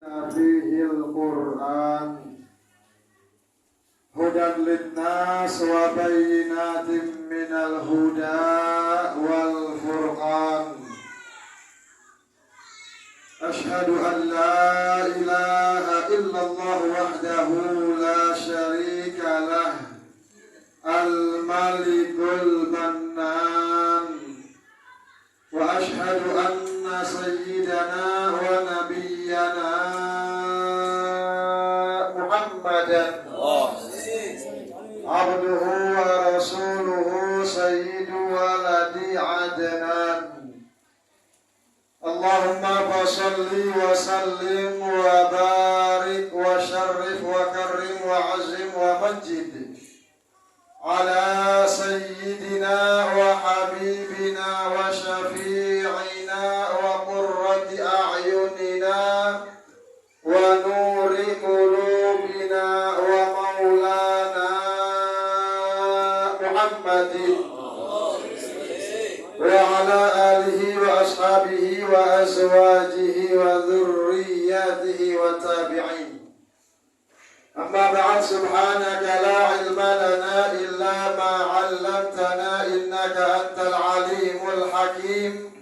Fihil Qur'an hudan linnas wa bayyinatin minal huda wal furqan. Ashhadu an la ilaha illallah wahdahu la syarika lah al-malikul mannan wa ashhadu anna sayyidana wa nabiyyana Muhammadan abduhu wa rasuluhu sayyidu waladi adnan. Allahumma fasalli wa sallim wa barik wa syarrif wa karrim wa azim wa majid ala sayyidina wa habibina wa syafi'ina wa qurrati a'yunina wa nuri qulubina wa maulana Muhammadin wa ala alihi wa ashabihi wa azwajihi wa dhurriyyatihi wa tabi'in. Amma ba'd, subhanaka la ilma lana illa ma 'allamtana innaka antal alimul hakim.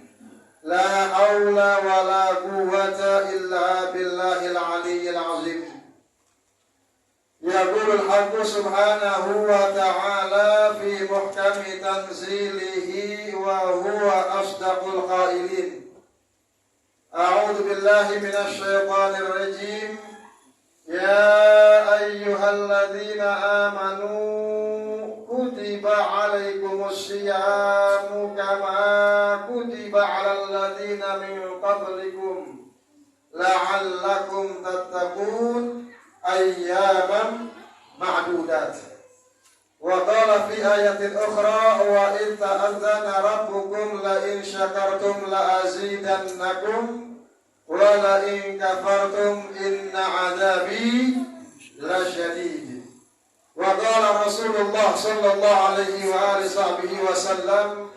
La hawla wa la quwwata illa billahil aliyyil azim. Yaqulul haqqu subhanahu wa ta'ala fi muhkami tanzilihi wa huwa asdaqul qailin. A'udzu billahi minasy syaithanir rajim. Ya ayyuhalladzina amanu kutiba alaikumus syiyamu kama kutiba alal ladzina min qablikum la'allakum tattaqun ayyaman ma'dudat. Wa qala fi ayatin ukhra wa in ta'adzana rabbukum la in syakartum la azidannakum wa la in kafartum inna 'adzabi lasyadid. Wa qala Rasulullah sallallahu alaihi wa alihi wasallam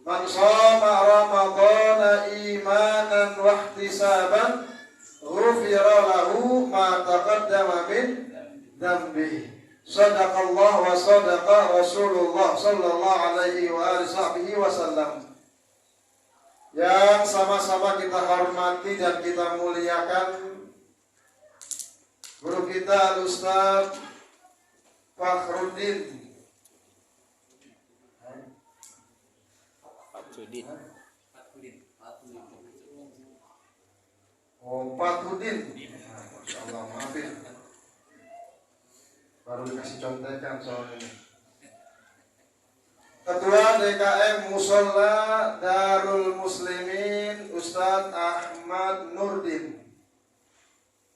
man shama ramadhana imanan wa ihtisaban ghufira lahu ma taqaddama min dhanbihi. Sadaqallah wa sadaqa Rasulullah sallallahu alaihi wa alihi wasallam. Yang sama-sama kita hormati dan kita muliakan guru kita Al-Ustaz Fakhruddin Fakhruddin. Masya Allah, maafin baru dikasih contekan soal ini. Ketua DKM Musola Darul Muslimin Ustadz Ahmad Nurdin.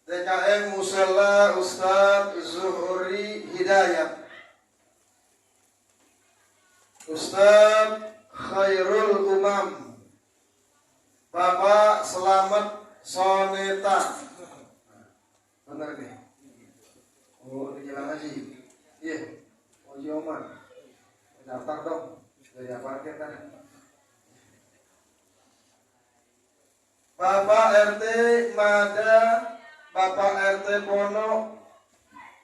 DKM Musola Ustadz Zuhri Hidayat. Ustadz Khairul Umam Bapak Selamat Soneta. Benar nih. Oh, di Jalan Haji. Iya. Oji Omar. Daftar dong. Dari apa kita? Bapak RT Mada, Bapak RT Pono,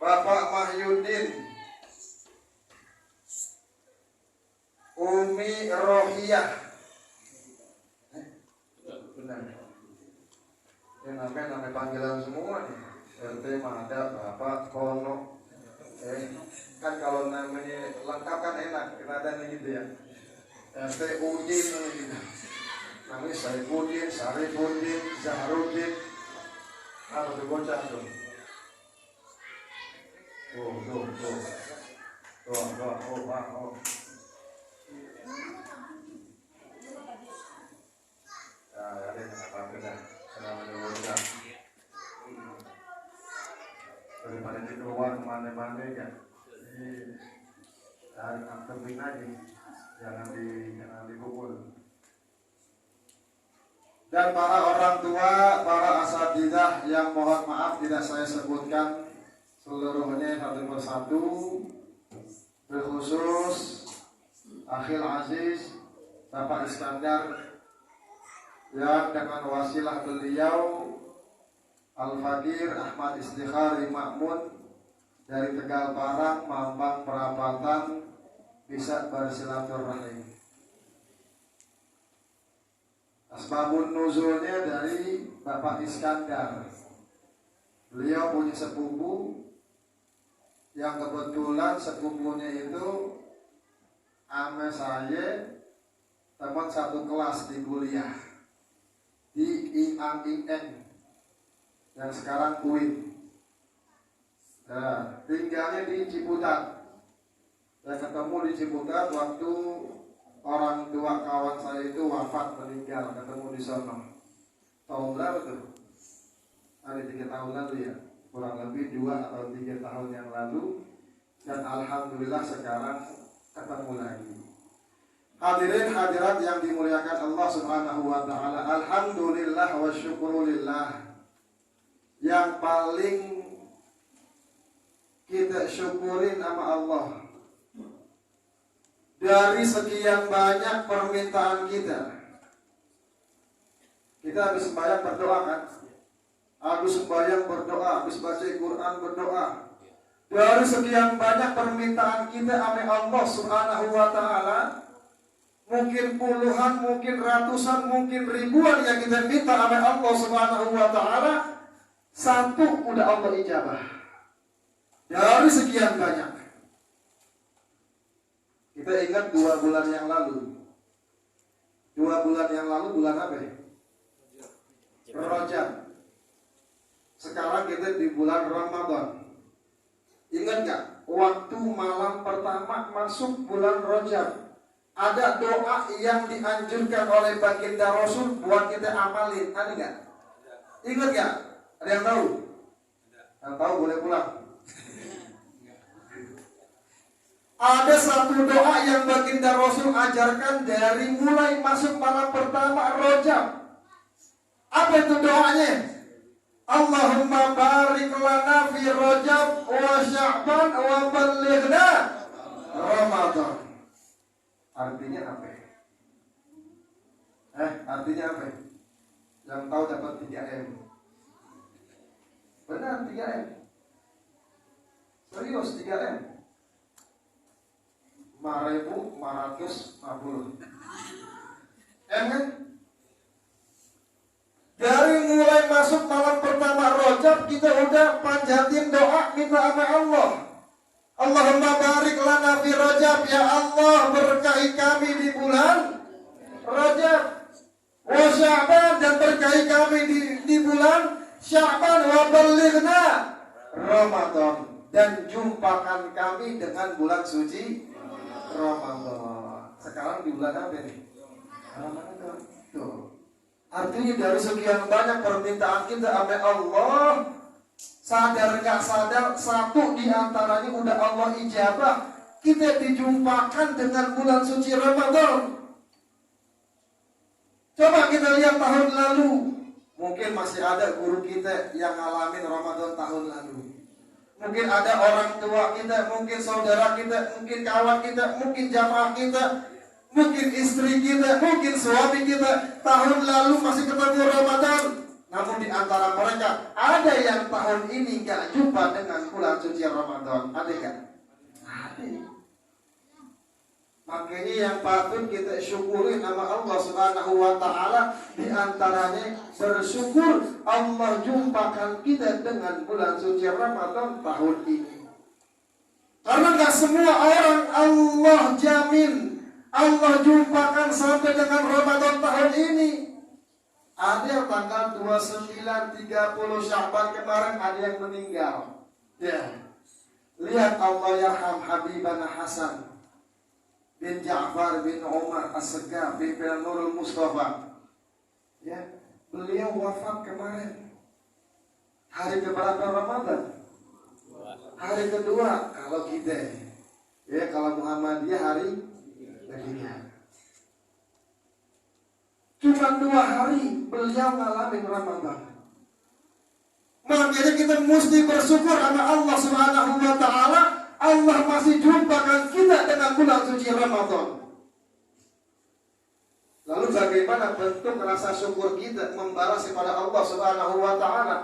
Bapak Mahyudin, Umi Rohiyah. Benar. Ini namanya panggilan semua nih. RT Mada, Bapak Pono. Kan kalau namanya lengkap kan enak, kenadanya gitu ya. RT Udin gitu. Namanya Saifuddin, Sarifuddin, Zaharuddin. Apa tuh bocah tuh? Tuh. Oh. Ya, apa-apa dah. Assalamualaikum warahmatullahi. Daripada di luar kemana-mana ya, dari aktifin aja, jangan dipukul. Dan para orang tua, para asatidzah yang mohon maaf tidak saya sebutkan seluruhnya satu persatu, berkhusus Akhil Aziz Bapak Iskandar yang dengan wasilah beliau Al-Fakir Ahmad Istikhari Ma'mun dari Tegal Parang, Mampang Perapatan bisa bersilaturahim. Asbabun nuzulnya dari Bapak Iskandar. Beliau punya sepupu yang kebetulan sepupunya itu ame saya teman satu kelas di kuliah di IAIN yang sekarang UIN. Nah, tinggalnya di Ciputat. Saya ketemu di Ciputat waktu orang tua kawan saya itu wafat, meninggal, ketemu di sana. Tahun berapa tuh? Ada 3 tahun lalu ya, kurang lebih 2 atau 3 tahun yang lalu. Dan alhamdulillah sekarang ketemu lagi. Hadirin hadirat yang dimuliakan Allah Subhanahu wa taala, alhamdulillah wa syukurulillah. Yang paling kita syukurin sama Allah, dari sekian banyak permintaan kita habis sembahyang berdoa kan? Habis sembahyang berdoa, habis baca Quran berdoa. Dari sekian banyak permintaan kita sama Allah Subhanahu wa taala, mungkin puluhan, mungkin ratusan, mungkin ribuan yang kita minta sama Allah Subhanahu wa taala, satu udah Allah ijabah. Dari sekian banyak. Kita ingat 2 bulan yang lalu. 2 bulan yang lalu bulan apa ya? Rajab. Sekarang kita di bulan Ramadan. Ingat gak? Waktu malam pertama masuk bulan Rajab, ada doa yang dianjurkan oleh baginda Rasul buat kita amalin. Ada gak? Ingat gak? Ada yang tahu? Yang tahu boleh pulang. Ada satu doa yang baginda Rasul ajarkan dari mulai masuk malam pertama Rajab. Apa itu doanya? Allahumma barik lana fi Rajab wa Sya'ban wa ballighna Ramadan. Artinya apa? Artinya apa? Yang tahu dapat 3M. Benar, 3M. Serius, 3M. 5.450 M kan? Dari mulai masuk malam pertama Rajab kita udah panjatin doa minta sama Allah. Allahumma barik lana fi Rajab, ya Allah berkahi kami di bulan Rajab. Wa Sya'ban, dan berkahi kami di bulan Sya'ban. Wa ballighna Ramadan, dan jumpakan kami dengan bulan suci Ramadan. Sekarang di bulan apa nih? Ramadan. Tuh. Artinya dari sekian banyak permintaan kita sama Allah, sadar gak sadar, satu diantaranya udah Allah ijabah. Kita dijumpakan dengan bulan suci Ramadan. Coba kita lihat tahun lalu. Mungkin masih ada guru kita yang ngalamin Ramadan tahun lalu. Mungkin ada orang tua kita, mungkin saudara kita, mungkin kawan kita, mungkin jamaah kita, mungkin istri kita, mungkin suami kita tahun lalu masih ketemu Ramadan. Namun di antara mereka ada yang tahun ini gak jumpa dengan bulan suci Ramadan. Ada gak? Ada. Makanya yang patut kita syukuri nama Allah Subhanahu wa taala, di antaranya bersyukur Allah jumpakan kita dengan bulan suci Ramadan tahun ini. Karena gak semua orang Allah jamin Allah jumpakan sampai dengan Ramadan tahun ini. Ada yang tanggal 29, 30 Sya'ban kemarin ada yang meninggal. Ya. Lihat Allah yarham Habibana Hasan bin Ja'far bin Umar As-Segaf bin Nurul Mustafa. Ya, beliau wafat kemarin. Hari keberapa Ramadan? Hari kedua kalau kita. Ya, kalau Muhammadiyah hari ketiga. Cuma 2 hari beliau ngalamin Ramadan. Makanya kita mesti bersyukur sama Allah Subhanahu wa taala, Allah masih jumpakan kita dengan bulan suci Ramadan. Lalu bagaimana bentuk rasa syukur kita membalas kepada Allah Subhanahu wa taala?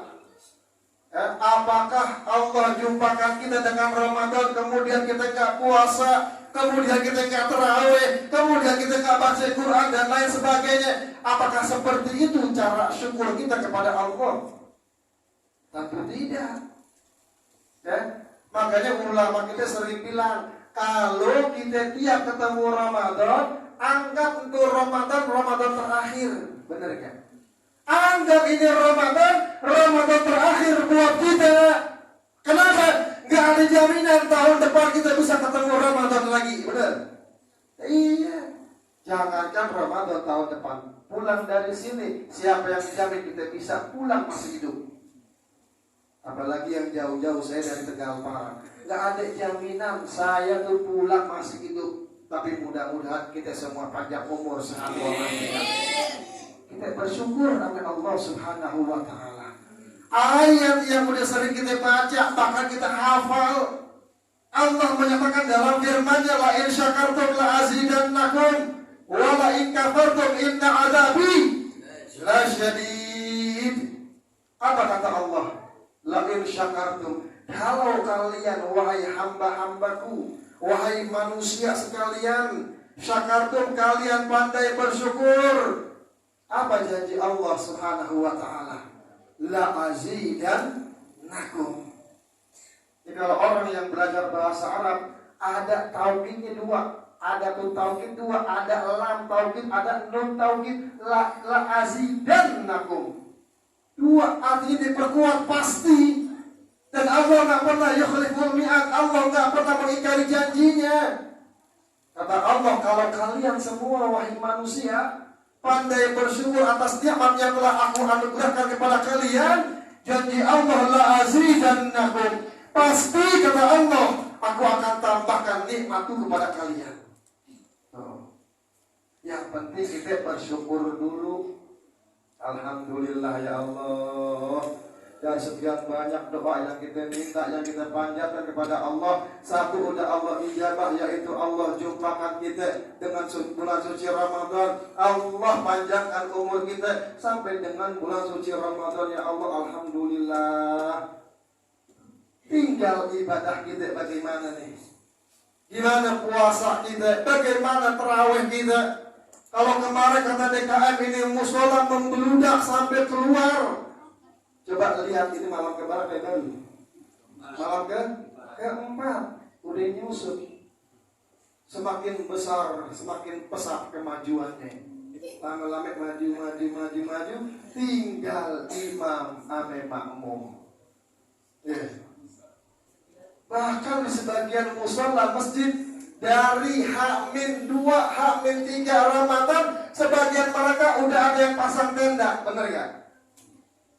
Apakah Allah jumpakan kita dengan Ramadan, kemudian kita nggak puasa, kemudian kita nggak tarawih, kemudian kita nggak baca Quran dan lain sebagainya? Apakah seperti itu cara syukur kita kepada Allah? Tentu tidak. Makanya ulama kita sering bilang, kalau kita tiap ketemu Ramadan, anggap untuk Ramadan terakhir. Benar kan? Anggap ini Ramadan terakhir buat kita. Kenapa? Gak ada jaminan tahun depan kita bisa ketemu Ramadan lagi. Benar? Iya. Jangankan Ramadan tahun depan, pulang dari sini, siapa yang jamin kita bisa pulang masih hidup? Apalagi yang jauh-jauh, saya dari Tegal Parang. Gak ada jaminan saya tuh pulang masih hidup. Tapi mudah-mudahan kita semua panjang umur, sehat walafiat. Kita bersyukur kepada Allah Subhanahu wa Ta'ala. Ayat yang udah sering kita baca, bahkan kita hafal. Allah menyatakan dalam firman-Nya, la in syakartum la azidannakum wa la in kafartum inna adzabi lasyadid. Apa kata Allah? La in syakartum, kalau kalian wahai hamba-hambaku, wahai manusia sekalian, syakartum, kalian pandai bersyukur. Apa janji Allah Subhanahu wa Ta'ala? La azidannakum. Jadi kalau orang yang belajar bahasa Arab, ada taukidnya dua, ada tun taukid dua, ada lam taukid, ada nun taukid. La azidannakum. Dua artinya diperkuat pasti. Dan Allah nggak pernah yukhliful mi'ad. Allah nggak pernah mengingkari janjinya. Kata Allah, kalau kalian semua wahai manusia pandai bersyukur atas nikmat yang telah aku anugerahkan kepada kalian, janji Allah la azidannakum. Pasti kata Allah, aku akan tambahkan nikmatku kepada kalian. Yang penting kita bersyukur dulu. Alhamdulillah ya Allah. Dan sekian banyak doa yang kita minta, yang kita panjatkan kepada Allah. Satu udah Allah ijabah, yaitu Allah jumpakan kita dengan bulan suci Ramadan. Allah panjangkan umur kita sampai dengan bulan suci Ramadan. Ya Allah, alhamdulillah. Tinggal ibadah kita bagaimana nih? Gimana puasa kita? Bagaimana tarawih kita? Kalau kemarin kata DKM ini musola membludak sampai keluar. Coba lihat ini malam keberapa ya kali? Malam keempat. Udah nyusut. Semakin besar, semakin pesat kemajuannya. Lama-lama maju. Tinggal imam ame makmum. Bahkan di sebagian musola masjid, dari H-2, H-3 Ramadan, sebagian mereka udah ada yang pasang tenda. Bener gak?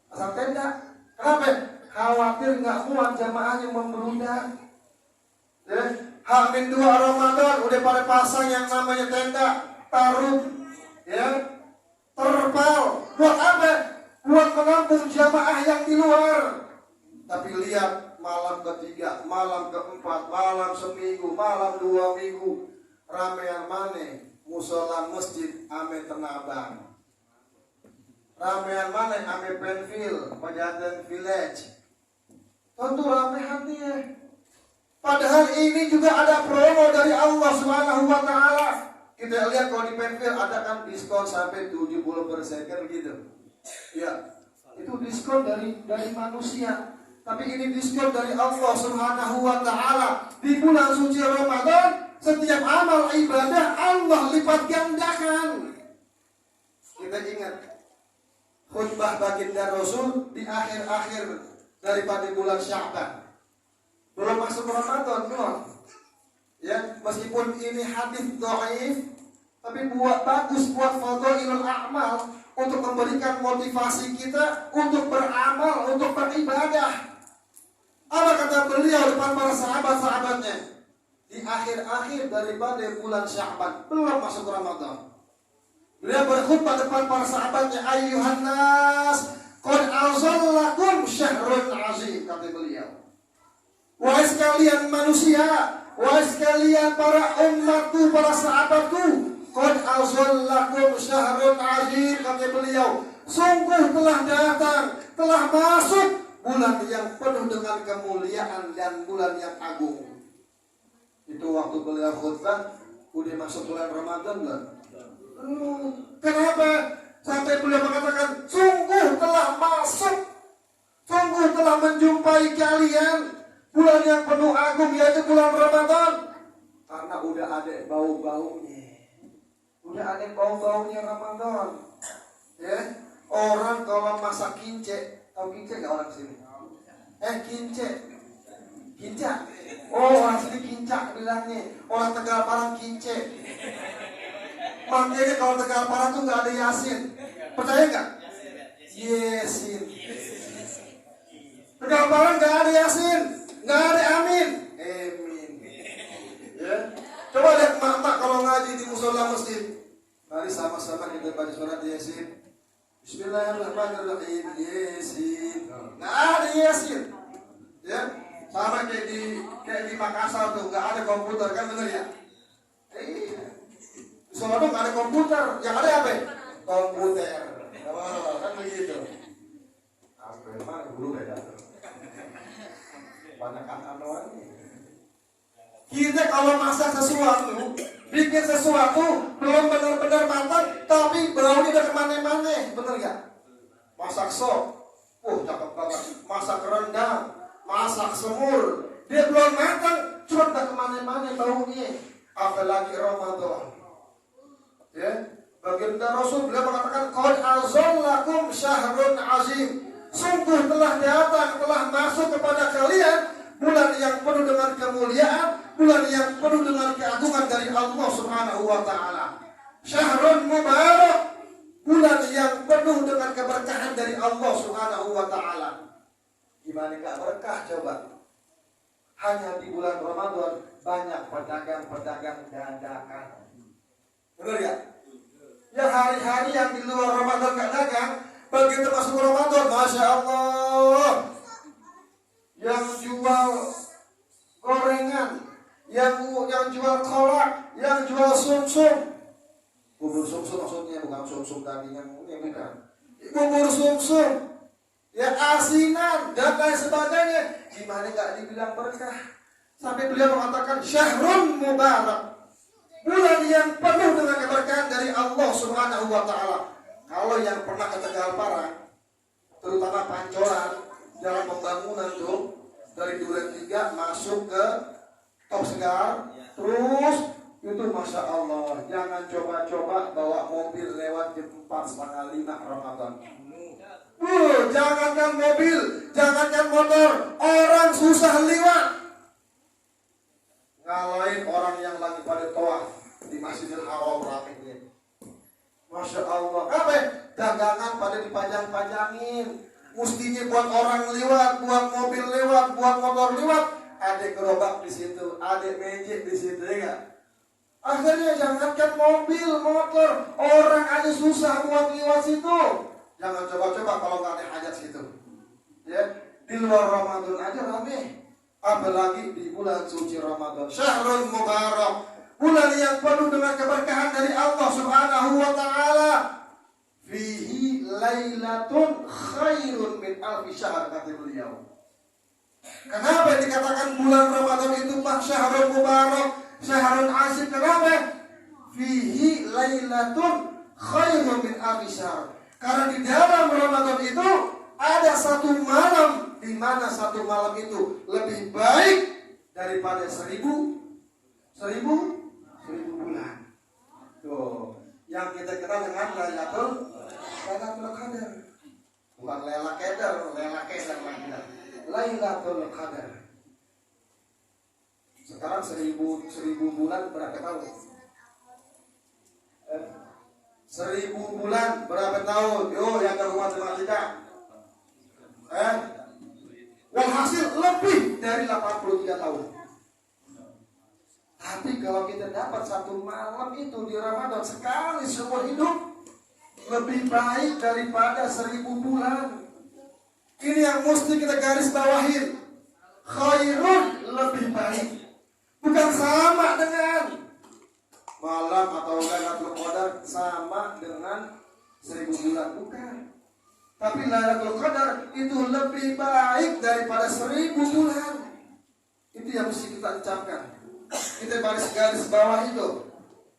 Pasang tenda. Kenapa? Khawatir gak muat jamaahnya membludak. H-2 Ramadan udah pada pasang yang namanya tenda, taruh, terpal. Buat apa? Buat menampung jamaah yang di luar. Tapi lihat, malam ketiga, malam keempat, malam seminggu, malam 2 minggu, ramean mana? Musola masjid ame Tenabang. Ramean mana? Ame Penfield, Pejaten Village. Tentu ramean dia. Padahal ini juga ada promo dari Allah Subhanahu wa Ta'ala. Kita lihat kalau di Penfield ada kan diskon sampai 70% kan begitu. Ya, itu diskon dari manusia. Tapi ini diskon dari Allah Subhanahu wa Ta'ala. Di bulan suci Ramadan, setiap amal ibadah Allah lipat gandakan. Kita ingat khutbah baginda Rasul di akhir-akhir daripada bulan Sya'ban. Belum masuk Ramadan, belum. Ya, meskipun ini hadis dhaif, tapi bagus buat fadhailul a'mal, untuk memberikan motivasi kita untuk beramal, untuk beribadah. Apa kata beliau depan para sahabat-sahabatnya? Di akhir-akhir daripada bulan Sya'ban, belum masuk Ramadan, beliau berkhutbah depan para sahabatnya, ayyuhan nas, qad azallakum syahrun azim, kata beliau. Wahai sekalian manusia, wahai sekalian para umatku, para sahabatku, qad azallakum syahrun azim, kata beliau. Sungguh telah datang, telah masuk bulan yang penuh dengan kemuliaan dan bulan yang agung. Itu waktu beliau khutbah, udah masuk bulan Ramadan belum? Kenapa? Sampai beliau mengatakan, sungguh telah masuk, sungguh telah menjumpai kalian bulan yang penuh agung, yaitu bulan Ramadan. Karena udah ada bau-baunya. Udah ada bau-baunya Ramadan. Ya, orang kalau masak kince, tahu kince nggak orang sini? Kince, kinca. Oh, orang sini kinca bilangnya. Orang Tegal Parang kince. Makanya kalau Tegal Parang tuh nggak ada Yasin. Percaya nggak? Yasin. Tegal Parang nggak ada Yasin, nggak ada Amin. Amin. Ya. Coba lihat mak-mak kalau ngaji di musola masjid. Mari sama-sama kita baca surat Yasin. Bismillahirrahmanirrahim. Yasin. Nggak ada Yasin. Ya. Sama kayak di Makassar tuh nggak ada komputer, kan bener ya? Di Solo tuh nggak ada komputer, yang ada apa? Komputer. Oh, kan begitu. Apa emang guru beda tuh? Banyak anuannya. Kita kalau masak sesuatu, bikin sesuatu belum benar-benar matang, tapi baunya udah kemana-mana, bener ya? Masak sop, cakep banget. Masak rendang, masak semur, dia belum matang, cuma udah kemana-mana baunya. Apalagi Ramadan. Ya, baginda Rasul beliau mengatakan, qad azallakum syahrun azim. Sungguh telah datang, telah masuk kepada kalian bulan yang penuh dengan kemuliaan, bulan yang penuh dengan keagungan dari Allah Subhanahu wa taala. Syahrun mubarak, bulan yang penuh dengan keberkahan dari Allah Subhanahu wa taala. Gimana enggak berkah coba? Hanya di bulan Ramadan banyak pedagang-pedagang dadakan. Benar ya? Ya hari-hari yang di luar Ramadan enggak dagang, begitu masuk Ramadan, Masya Allah, yang jual gorengan, yang jual kolak, yang jual sumsum. Bubur sumsum maksudnya bukan sumsum daging yang bukan. Bubur sumsum, ya asinan dan lain sebagainya. Gimana nggak dibilang berkah? Sampai beliau mengatakan syahrun mubarak, bulan yang penuh dengan keberkahan dari Allah Subhanahu wa taala. Kalau yang pernah ke Tegal Parang, terutama Pancoran, dalam pembangunan tuh dari Duren 3 masuk ke Top Segar, terus itu Masya Allah, jangan coba-coba bawa mobil lewat jam 4:30 Ramadan. Jangankan mobil, jangankan motor, orang susah lewat. Ngalahin orang yang lagi pada tawaf di Masjidil Haram ramenya. Masya Allah, apa? Dagangan pada dipajang-pajangin. Mestinya buat orang lewat, buat mobil lewat, buat motor lewat, ada gerobak di situ, ada mejik di situ, ya gak? Akhirnya jangankan mobil, motor, orang aja susah buat lewat situ. Jangan coba-coba kalau nggak ada hajat situ. Ya, di luar Ramadan aja rame, apalagi di bulan suci Ramadan. Syahrul Mubarak, bulan yang penuh dengan keberkahan dari Allah Subhanahu wa taala. Fihi lailatun khairun min alfi syahr, kata beliau. Kenapa dikatakan bulan Ramadan itu syahrul mubarak, syahrul azim? Kenapa? Fihi lailatun khairun min alfi syahr. Karena di dalam Ramadan itu ada satu malam, di mana satu malam itu lebih baik daripada seribu bulan. Tuh, yang kita kenal dengan Lailatul Qadar. Bukan Lela Qadar lagi. Lailatul Qadar. Sekarang seribu bulan berapa tahun? 1000 bulan berapa tahun? Yo, yang ke rumah matematika. Walhasil lebih dari 83 tahun. Tapi kalau kita dapat satu malam itu di Ramadan sekali seumur hidup, lebih baik daripada 1000 bulan. Ini yang mesti kita garis bawahin. Khairun, lebih baik. Bukan sama dengan malam atau Lailatul Qadar sama dengan 1000 bulan, bukan. Tapi Lailatul Qadar itu lebih baik daripada 1000 bulan. Itu yang mesti kita ucapkan. Kita garis bawah itu,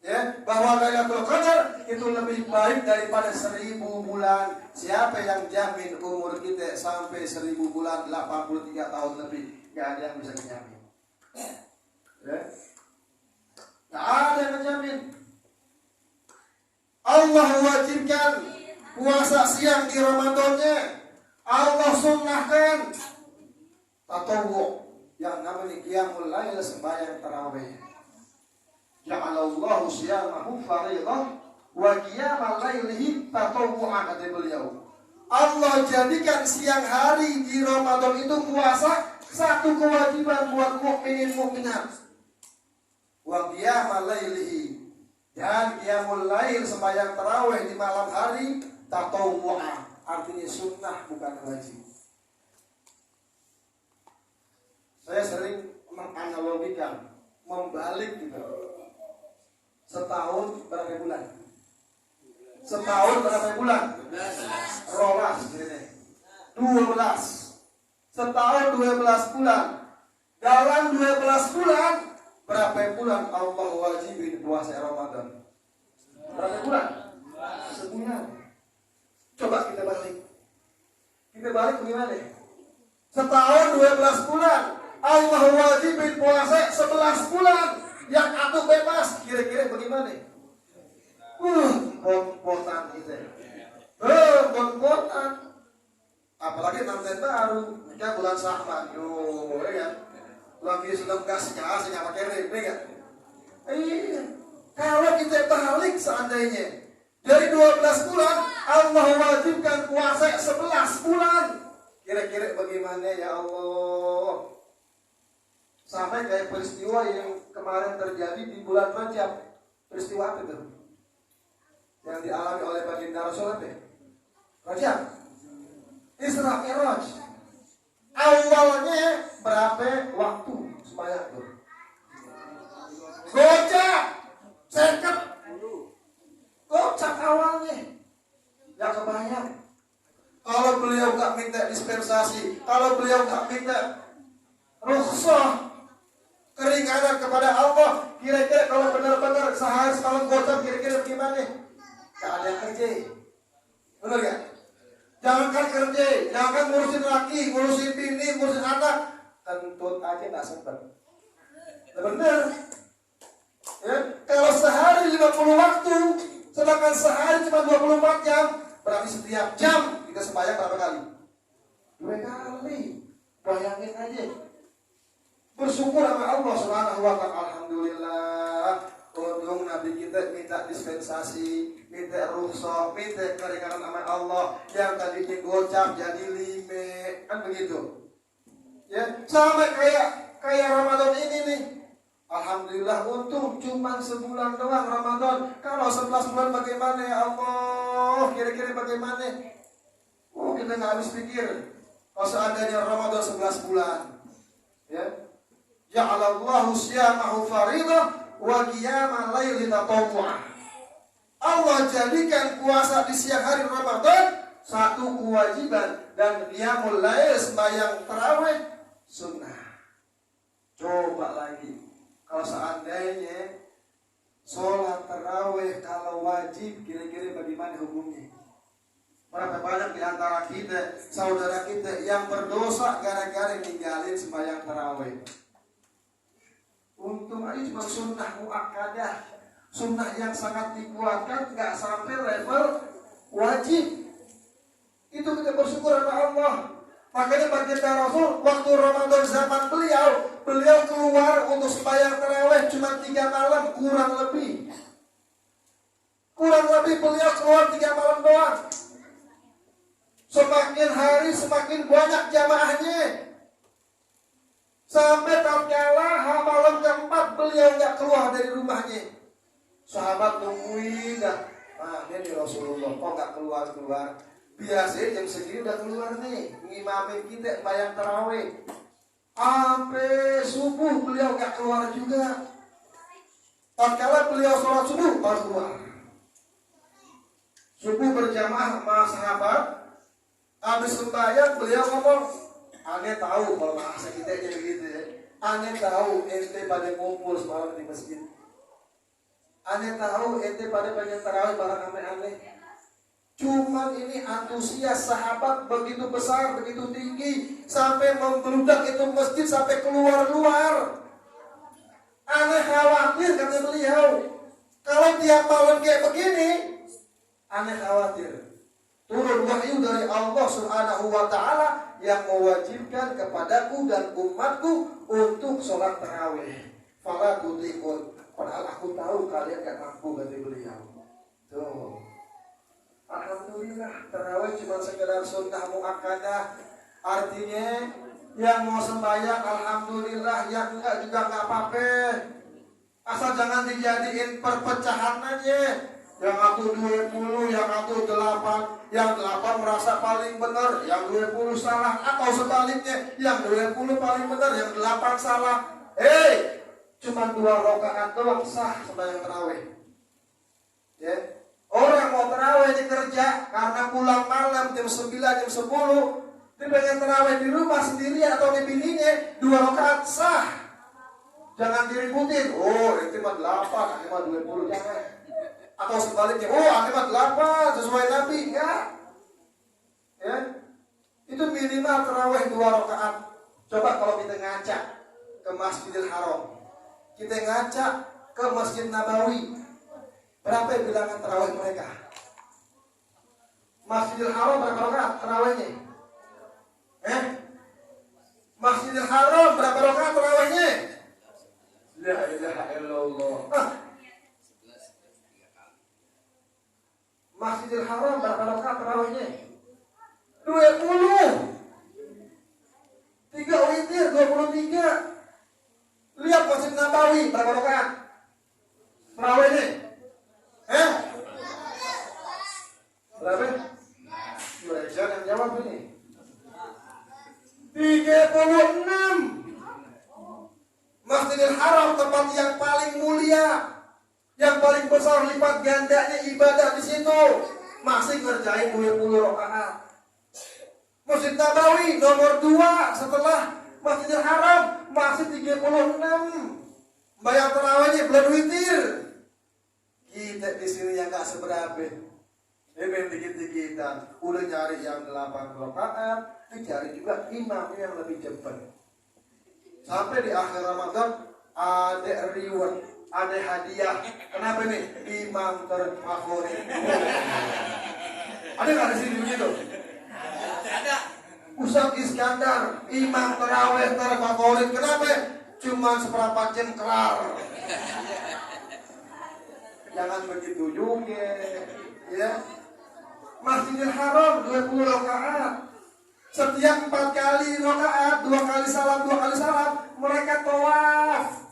ya, bahwa Lailatul Qadar itu lebih baik daripada 1000 bulan. Siapa yang jamin umur kita sampai 1000 bulan, 83 tahun lebih? Gak ada yang bisa menjamin. Ya. Gak ada yang menjamin. Allah wajibkan puasa siang di Ramadannya. Allah sunnahkan tatawwu yang namanya qiyamul lail, sembahyang tarawih. Ja'alallahu siyamahu fardhan wa qiyamal lailihi tatawwu'an, kata beliau. Allah jadikan siang hari di Ramadan itu puasa satu kewajiban buat mukminin mukminat. Wa qiyamal lailihi, dan qiyamul lail, sembahyang tarawih di malam hari, tatawwu'an, artinya sunnah bukan wajib. Saya sering menganalogikan, membalik gitu. Setahun berapa bulan? Setahun berapa bulan? 12 gini. 12. Setahun 12 bulan. Dalam 12 bulan, berapa bulan Allah wajibin puasa Ramadan? Berapa bulan? Sebulan. Coba kita balik. Kita balik bagaimana? Setahun 12 bulan, Allah wajibin puasa 11 bulan. Yang aku bebas, kira-kira bagaimana? Kompotan kita. Kompotan. Apalagi nanti baru, kita bulan Sya'ban, ya kan? Lagi sudah gas-gas, nggak pakai rem, ya kan? Iya. Kalau kita balik seandainya, dari 12 bulan, Allah wajibkan puasa 11 bulan. Kira-kira bagaimana ya Allah? Sampai kayak peristiwa yang kemarin terjadi di bulan Rajab. Peristiwa apa itu? Yang dialami oleh baginda Rasulullah. Rajab, Isra Mi'raj. Awalnya berapa waktu sembahyang itu? Gocap, seket. Gocap awalnya. Gak kebayang. Kalau beliau gak minta dispensasi, kalau beliau gak minta rukhsah, keringanan kepada Allah, kira-kira kalau benar-benar sehari semalam gocap, kira-kira gimana? Gak ada yang kerja. Benar gak? Jangankan kerja, jangan ngurusin laki, ngurusin bini, ngurusin anak, kentut aja gak sempet. Benar. Ya, kalau sehari 50 waktu, sedangkan sehari cuma 24 jam, berarti setiap jam kita sembahyang berapa kali? 2 kali. Bayangin aja. Bersyukur sama Allah Subhanahu wa ta'ala. Alhamdulillah, untung Nabi kita minta dispensasi, minta rukhsah, minta keringanan sama Allah. Yang tadinya gocap jadi 5, kan begitu. Ya, sama kayak Ramadan ini nih. Alhamdulillah, untung cuma sebulan doang Ramadan. Kalau 11 bulan bagaimana ya Allah? Kira-kira bagaimana? Oh, kita nggak habis pikir. Kalau seandainya Ramadan 11 bulan, ya, ja'alallahu siyamahu fardhan wa qiyamal laili tatawwu'an. Allah jadikan puasa di siang hari Ramadan satu kewajiban, dan qiyamul lail, sembahyang tarawih, sunnah. Coba lagi. Kalau seandainya sholat tarawih kalau wajib, kira-kira bagaimana hukumnya? Berapa banyak di antara kita, saudara kita yang berdosa gara-gara ninggalin sembahyang tarawih? Untung aja cuma sunnah muakkadah, sunnah yang sangat dikuatkan, nggak sampai level wajib. Itu kita bersyukur sama Allah. Makanya baginda Rasul waktu Ramadan zaman beliau keluar untuk sembahyang tarawih cuma 3 malam, kurang lebih beliau keluar 3 malam doang. Semakin hari semakin banyak jamaahnya. Sampai tatkala malam keempat beliau nggak keluar dari rumahnya. Sahabat nungguin dah. Dia di Rasulullah kok nggak keluar. Biasanya jam segini udah keluar nih, ngimamin kita bayang tarawih. Sampai subuh beliau gak keluar juga. Tatkala beliau sholat subuh baru keluar. Subuh berjamaah sama sahabat, Habis sembahyang beliau ngomong, aneh tahu kalau bahasa kita begitu ya. Aneh tahu ente pada ngumpul semalam di masjid. Aneh tahu ente pada pengen tarawih bareng aneh. Cuman ini antusias sahabat begitu besar, begitu tinggi, sampai membludak itu masjid sampai keluar-luar. Aneh khawatir kata beliau, kalau tiap malam kayak begini, aneh khawatir turun wahyu dari Allah Subhanahu wa Ta'ala yang mewajibkan kepadaku dan umatku untuk sholat tarawih. Fala tutikun. Padahal aku tahu kalian gak mampu, kata beliau. Tuh. Alhamdulillah, tarawih cuma sekedar sunnah muakkadah. Artinya yang mau sembahyang alhamdulillah, yang enggak juga enggak apa-apa. Asal jangan dijadiin perpecahan aja. Yang aku 20, yang aku 8, yang 8 merasa paling benar, yang 20 salah, atau sebaliknya, yang 20 paling benar, yang 8 salah. Cuma 2 rakaat doang sah sembahyang tarawih. Ya. Orang mau tarawih di kerja karena pulang malam jam 9, jam 10, dia pengen tarawih di rumah sendiri atau di bininya, 2 rakaat sah. Jangan diributin. Itu mah 8, ini mah 20, jangan. Atau sebaliknya, ini mah 8 sesuai Nabi, enggak. Ya. Itu minimal tarawih 2 rakaat. Coba kalau kita ngaca ke Masjidil Haram, kita ngaca ke Masjid Nabawi, berapa bilangan tarawih mereka? Masjidil Haram berapa rakaat tarawihnya? Masjidil Haram berapa rakaat tarawihnya? La ilaha illallah. Masjidil Haram berapa rakaat tarawihnya? 20. 3 witir 23. Lihat Masjid Nabawi berapa rakaat tarawihnya? Berapa? Jangan jawab ini. 36. Masjidil Haram tempat yang paling mulia, yang paling besar lipat gandanya ibadah di situ, masih ngerjain 20 rakaat. Masjid Nabawi nomor 2 setelah Masjidil Haram masih 36. Bayang tarawihnya belum witir. Kita di sini yang gak seberapa. Dikit-dikitan udah cari yang 8 rakaat, dicari juga imam yang lebih cepat. Sampai di akhir Ramadan ada reward, ada hadiah. Kenapa nih? Imam terfavorit. Ada nggak di sini begitu? Ada. Ustaz Iskandar, imam tarawih terfavorit. Kenapa? Cuma seberapa jam kelar. Jangan begitu juga, ya. Masjidil Haram 20 rakaat. Setiap 4 kali rakaat, 2 kali salam, 2 kali salam, mereka tawaf.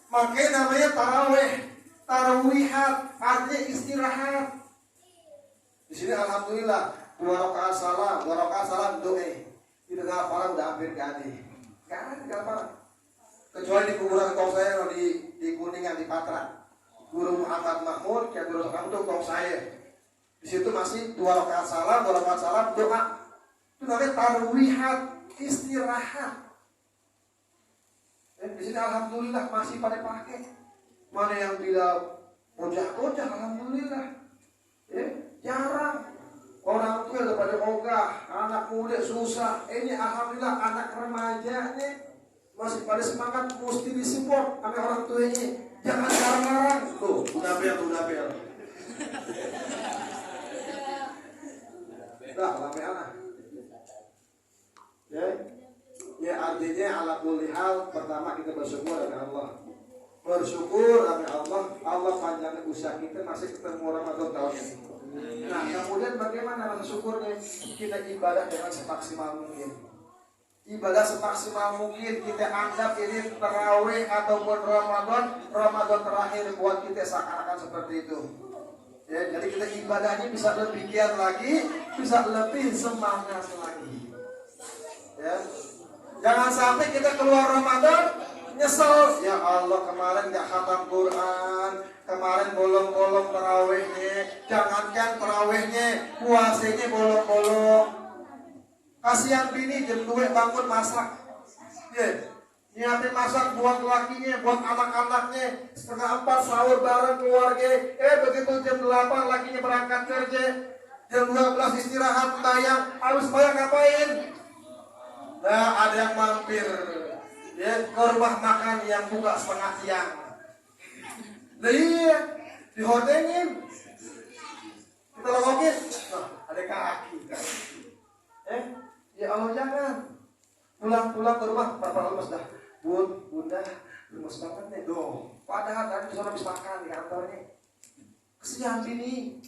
Makanya namanya tarawih, tarawih, artinya istirahat. Di sini alhamdulillah 2 rakaat salam, 2 rakaat salam doa. Di tengah parang udah hampir ganti. Kan di parang. Kecuali di kuburan kau saya di Kuningan di Patra. Guru Muhammad Mahmud, yang guru sekarang itu kau saya. Di situ masih 2 rakaat salam, 2 rakaat salam doa. Itu namanya tarwihat, istirahat. Di sini alhamdulillah masih pada pakai. Mana yang tidak bocah-bocah alhamdulillah. Jarang. Orang tua udah pada ogah, anak muda susah. Ini alhamdulillah anak remajanya masih pada semangat, mesti disupport sama orang tuanya. Jangan larang-larang. Tuh, udah bel. Dah, lama anak. Ya artinya ala kulli hal, pertama kita bersyukur kepada Allah. Bersyukur kepada Allah, Allah panjangkan usaha kita masih ketemu Ramadan tahun ini. Nah, kemudian bagaimana rasa syukurnya? Kita ibadah dengan semaksimal mungkin. Ibadah semaksimal mungkin, kita anggap ini tarawih ataupun Ramadan terakhir buat kita seakan-akan seperti itu. Ya, jadi kita ibadahnya bisa lebih giat lagi, bisa lebih semangat lagi. Ya. Jangan sampai kita keluar Ramadan nyesel, ya Allah kemarin gak khatam Quran, kemarin bolong-bolong tarawihnya, jangankan tarawihnya, puasanya bolong-bolong. Kasihan bini jam 2 bangun masak, nyiapin masak buat lakinya, buat anak-anaknya, 3:30 sahur bareng keluarga. Begitu jam 8 lakinya berangkat kerja, jam 12 istirahat bayang, harus bayang ngapain? Nah ada yang mampir ke rumah makan yang buka setengah siang. Nah iya, dihotengin. Kita logokin, ada kaki. Ya Allah jangan. Pulang ke rumah, berapa lemes dah. Bunda, lemes banget nih. Padahal tadi bisa habis makan di kantornya. Kesian bini.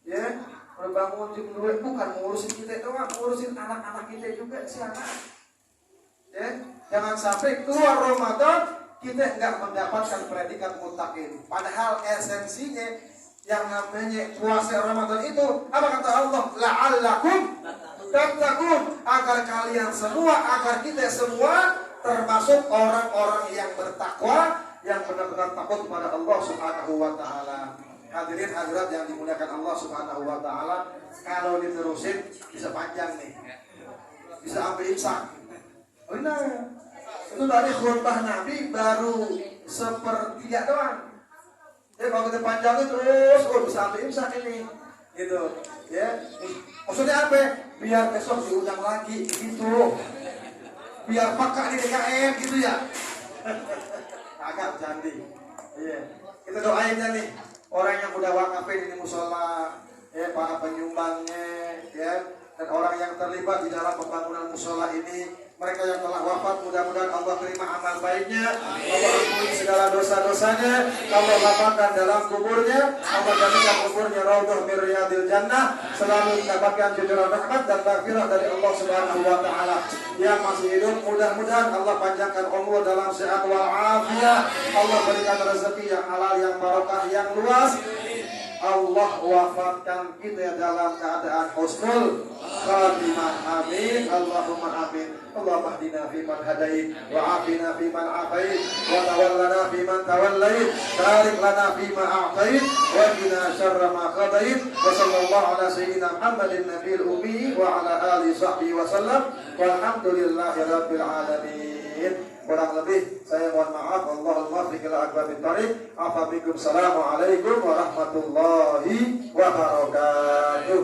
Ya, kalau bangun jam 2 bukan ngurusin kita doang, ngurusin anak-anak kita juga siapa. Ya, jangan sampai keluar Ramadan kita enggak mendapatkan predikat muttaqin. Padahal esensinya yang namanya puasa Ramadan itu apa kata Allah? La'allakum tattaqun, agar kalian semua, agar kita semua termasuk orang-orang yang bertakwa, yang benar-benar takut kepada Allah Subhanahu wa taala. Hadirin hadirat yang dimuliakan Allah Subhanahu wa taala, kalau diterusin bisa panjang nih. Bisa sampai imsak. Benar. Itu dari khutbah Nabi baru 1/3 doang. Kalau kita panjangin terus, bisa sampai imsak ini. Gitu. Ya. Maksudnya apa? Biar besok diundang lagi gitu. Biar peka di DKM gitu ya. Agak cantik. Iya. Kita doain ya nih orang yang udah wakafin ini musola, ya, para penyumbangnya, ya, dan orang yang terlibat di dalam pembangunan musola ini, mereka yang telah wafat, mudah-mudahan Allah terima amal baiknya, Allah ampuni segala dosa-dosanya, Allah lapangkan dalam kuburnya, Allah jadikan kuburnya raudhah min riyadil jannah, selalu mendapatkan jujuran rahmat dan maghfirah dari Allah Subhanahu wa taala. Yang masih hidup, mudah-mudahan Allah panjangkan umur dalam sehat wal afiat, Allah berikan rezeki yang halal, yang barokah, yang luas. Allah wafatkan kita dalam keadaan husnul khatimah. Amin. Allahumma amin. Allahumma hdina fiman hadait, wa afina fiman afait, wa tawallana fiman tawallait, barik lana fima a'tait, wa qina syarra ma qadait. Wa sallallahu ala sayyidina Muhammadin nabiyil ummi wa ala alihi sahbihi wa sallam. Walhamdulillahi rabbil alamin. Kurang lebih saya mohon maaf. Allahul muwaffiq ila aqwamit thariq. Assalamualaikum warahmatullahi wabarakatuh.